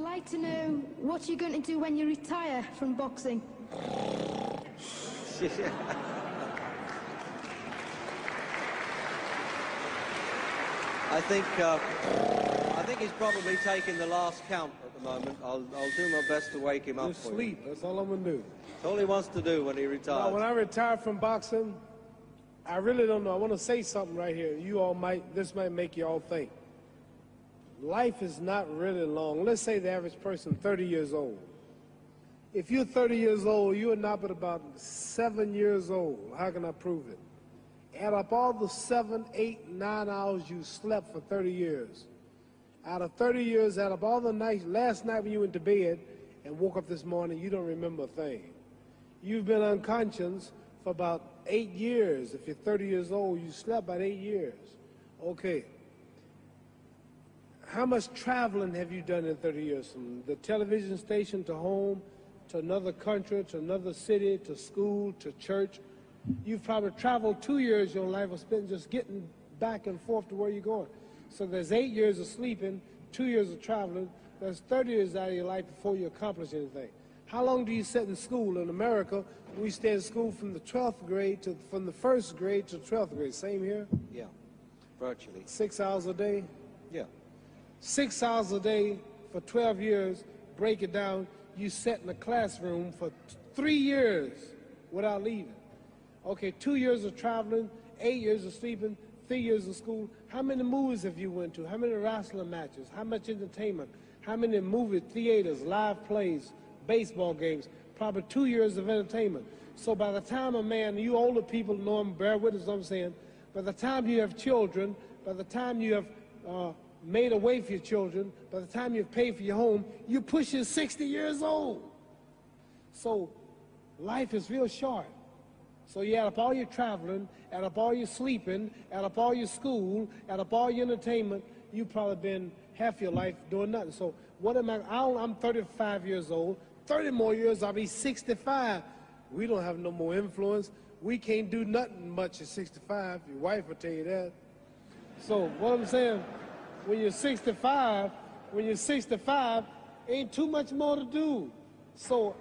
I'd like to know what you're going to do when you retire from boxing. I think he's probably taking the last count at the moment. I'll do my best to wake him up Just for sleep. you. That's all I'm going to do. That's all he wants to do when he retires. Now, when I retire from boxing, I really don't know. I want to say something right here. This might make you all think. Life is not really long. Let's say the average person, 30 years old. If you're 30 years old, you are not but about 7 years old. How can I prove it? Add up all the 7, 8, 9 hours you slept for 30 years. Out of 30 years, add up all the nights, last night when you went to bed and woke up this morning, you don't remember a thing. You've been unconscious for about 8 years. If you're 30 years old, you slept about 8 years. Okay. How much traveling have you done in 30 years? From the television station to home, to another country, to another city, to school, to church. You've probably traveled 2 years of your life or spent just getting back and forth to where you're going. So there's 8 years of sleeping, 2 years of traveling. There's 30 years out of your life before you accomplish anything. How long do you sit in school? In America, we stay in school from the 12th grade to, from the 1st grade to 12th grade. Same here? Yeah, virtually. 6 hours a day? Yeah. 6 hours a day for 12 years, break it down, you sat in a classroom for 3 years without leaving. Okay, 2 years of traveling, 8 years of sleeping, 3 years of school. How many movies have you went to? How many wrestling matches? How much entertainment? How many movie theaters, live plays, baseball games? Probably 2 years of entertainment. So by the time a man, you older people know him, bear witness what I'm saying, by the time you have children, by the time you have made a way for your children, by the time you've paid for your home, you're pushing 60 years old. So life is real short. So you add up all your traveling, add up all your sleeping, add up all your school, add up all your entertainment, you've probably been half your life doing nothing. So what am I'm 35 years old, 30 more years, I'll be 65. We don't have no more influence. We can't do nothing much at 65. Your wife will tell you that. So what I'm saying, when you're 65, ain't too much more to do. So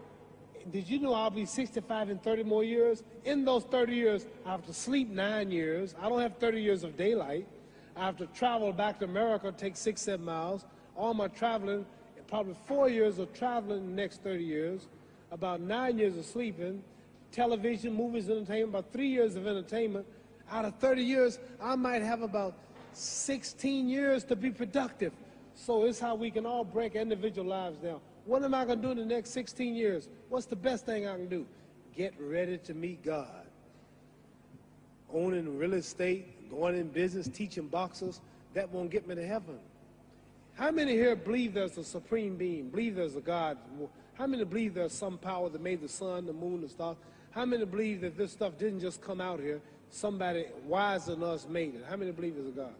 did you know I'll be 65 in 30 more years? In those 30 years, I have to sleep 9 years. I don't have 30 years of daylight. I have to travel back to America, take 6, 7 miles. All my traveling, probably 4 years of traveling in the next 30 years, about 9 years of sleeping, television, movies, entertainment, about 3 years of entertainment. Out of 30 years, I might have about 16 years to be productive. So it's how we can all break individual lives down. What am I going to do in the next 16 years? What's the best thing I can do? Get ready to meet God. Owning real estate, going in business, teaching boxers, that won't get me to heaven. How many here believe there's a supreme being, believe there's a God? How many believe there's some power that made the sun, the moon, the stars? How many believe that this stuff didn't just come out here? Somebody wiser than us made it. How many believe there's a God?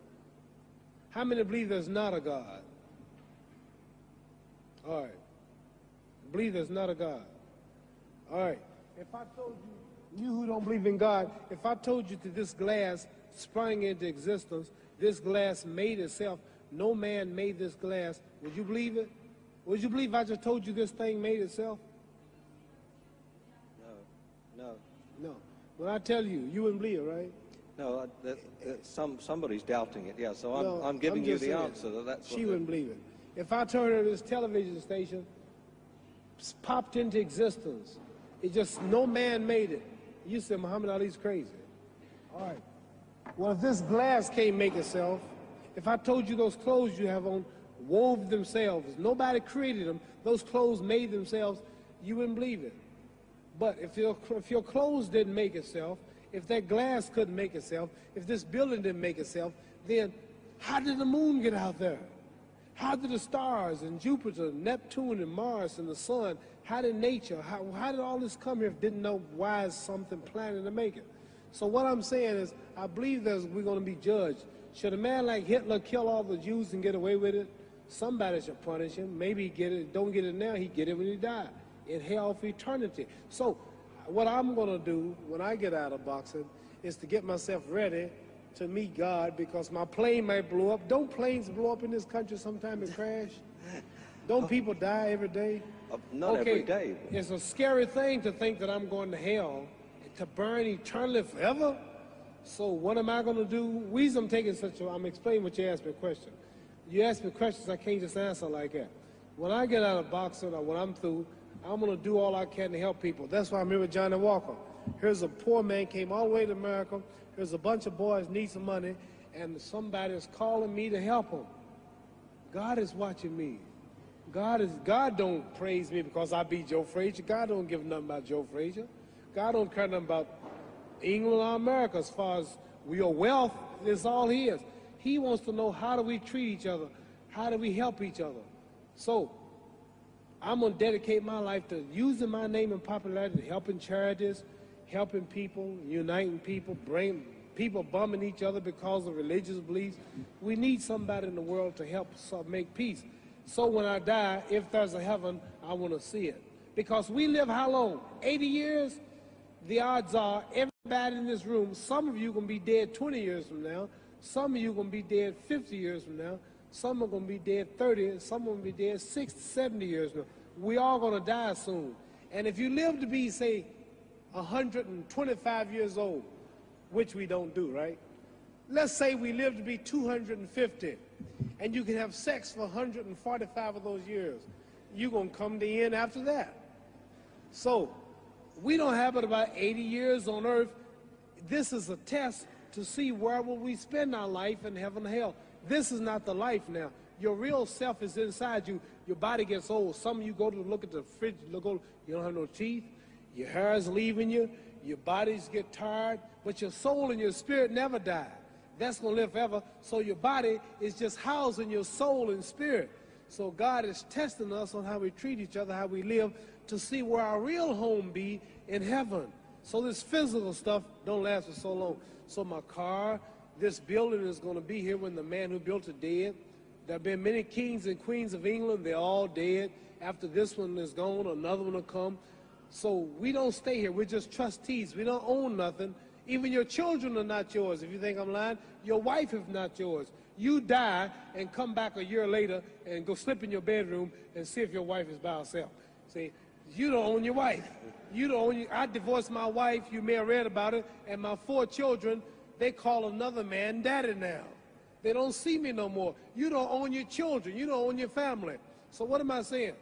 How many believe there's not a God? All right. Believe there's not a God. All right. If I told you, you who don't believe in God, if I told you that this glass sprang into existence, this glass made itself, no man made this glass, would you believe it? Would you believe I just told you this thing made itself? No. No. When I tell you, you wouldn't believe it, right? No, somebody's doubting it, yeah, so I'm giving you the answer. That's she wouldn't believe it. If I told her this television station popped into existence, it just, no man made it, you said Muhammad Ali's crazy. All right. Well, if this glass can't make itself, if I told you those clothes you have on wove themselves, nobody created them, those clothes made themselves, you wouldn't believe it. But if your clothes didn't make itself, if that glass couldn't make itself, if this building didn't make itself, then how did the moon get out there? How did the stars and Jupiter, Neptune and Mars and the sun, how did nature, how did all this come here if didn't know why is something planning to make it? So what I'm saying is, I believe we're going to be judged. Should a man like Hitler kill all the Jews and get away with it? Somebody should punish him. Maybe he get it, don't get it now, he get it when he died, in hell for eternity. So what I'm going to do when I get out of boxing is to get myself ready to meet God, because my plane might blow up. Don't planes blow up in this country sometime and crash? Don't people die every day? Not every day. It's a scary thing to think that I'm going to hell to burn eternally forever. So what am I going to do? Reason I'm taking I'm explaining what you asked me a question. You ask me questions, I can't just answer like that. When I get out of boxing or when I'm through, I'm going to do all I can to help people. That's why I'm here with Johnny Walker. Here's a poor man, came all the way to America. Here's a bunch of boys need some money, and somebody is calling me to help them. God is watching me. God don't praise me because I beat Joe Frazier. God don't give nothing about Joe Frazier. God don't care nothing about England or America as far as your wealth is all his. He wants to know, how do we treat each other? How do we help each other? So I'm going to dedicate my life to using my name and popularity, helping charities, helping people, uniting people, bring people bumming each other because of religious beliefs. We need somebody in the world to help us make peace. So when I die, if there's a heaven, I want to see it. Because we live how long? 80 years? The odds are everybody in this room, some of you are going to be dead 20 years from now. Some of you are going to be dead 50 years from now. Some are going to be dead 30, and some are going to be dead 60, 70 years from now. We all going to die soon. And if you live to be, say, 125 years old, which we don't do, right? Let's say we live to be 250, and you can have sex for 145 of those years. You're going to come to the end after that. So we don't have but about 80 years on earth. This is a test to see where will we spend our life in heaven or hell. This is not the life now. Your real self is inside you. Your body gets old. Some of you go to look at the fridge, you don't have no teeth. Your hair is leaving you. Your bodies get tired. But your soul and your spirit never die. That's going to live forever. So your body is just housing your soul and spirit. So God is testing us on how we treat each other, how we live, to see where our real home be in heaven. So this physical stuff don't last for so long. So my car, this building is going to be here when the man who built it dead. There have been many kings and queens of England. They're all dead. After this one is gone, another one will come. So we don't stay here. We're just trustees. We don't own nothing. Even your children are not yours. If you think I'm lying, your wife is not yours. You die and come back a year later and go slip in your bedroom and see if your wife is by herself. See, you don't own your wife. You don't own I divorced my wife. You may have read about it. And my 4 children, they call another man daddy now. They don't see me no more. You don't own your children. You don't own your family. So what am I saying?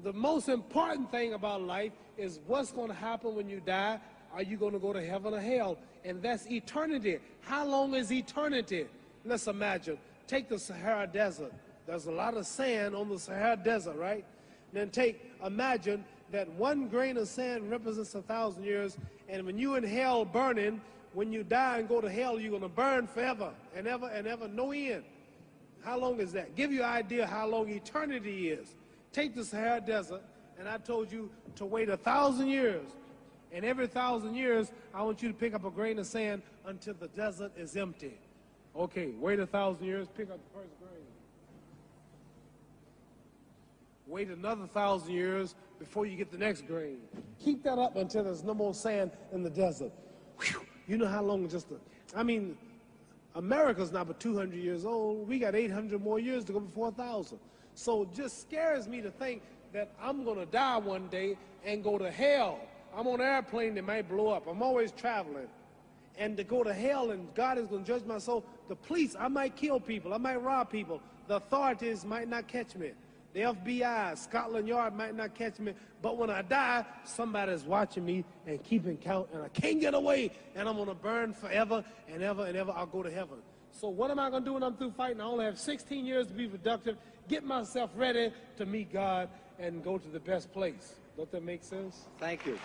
The most important thing about life is what's going to happen when you die. Are you going to go to heaven or hell? And that's eternity. How long is eternity? Let's imagine. Take the Sahara Desert. There's a lot of sand on the Sahara Desert, right? Then imagine that 1 grain of sand represents 1,000 years, and when you're in hell burning, when you die and go to hell, you're going to burn forever and ever, no end. How long is that? Give you an idea how long eternity is. Take the Sahara Desert, and I told you to wait 1,000 years. And every 1,000 years, I want you to pick up a grain of sand until the desert is empty. Okay, wait 1,000 years, pick up the first grain. Wait another 1,000 years before you get the next grain. Keep that up until there's no more sand in the desert. Whew. You know how long America's not but 200 years old. We got 800 more years to go before 1,000. So it just scares me to think that I'm going to die one day and go to hell. I'm on an airplane that might blow up. I'm always traveling. And to go to hell and God is going to judge my soul. The police, I might kill people. I might rob people. The authorities might not catch me. The FBI, Scotland Yard might not catch me. But when I die, somebody's watching me and keeping count. And I can't get away. And I'm going to burn forever and ever. I'll go to heaven. So what am I going to do when I'm through fighting? I only have 16 years to be productive. Get myself ready to meet God and go to the best place. Don't that make sense? Thank you.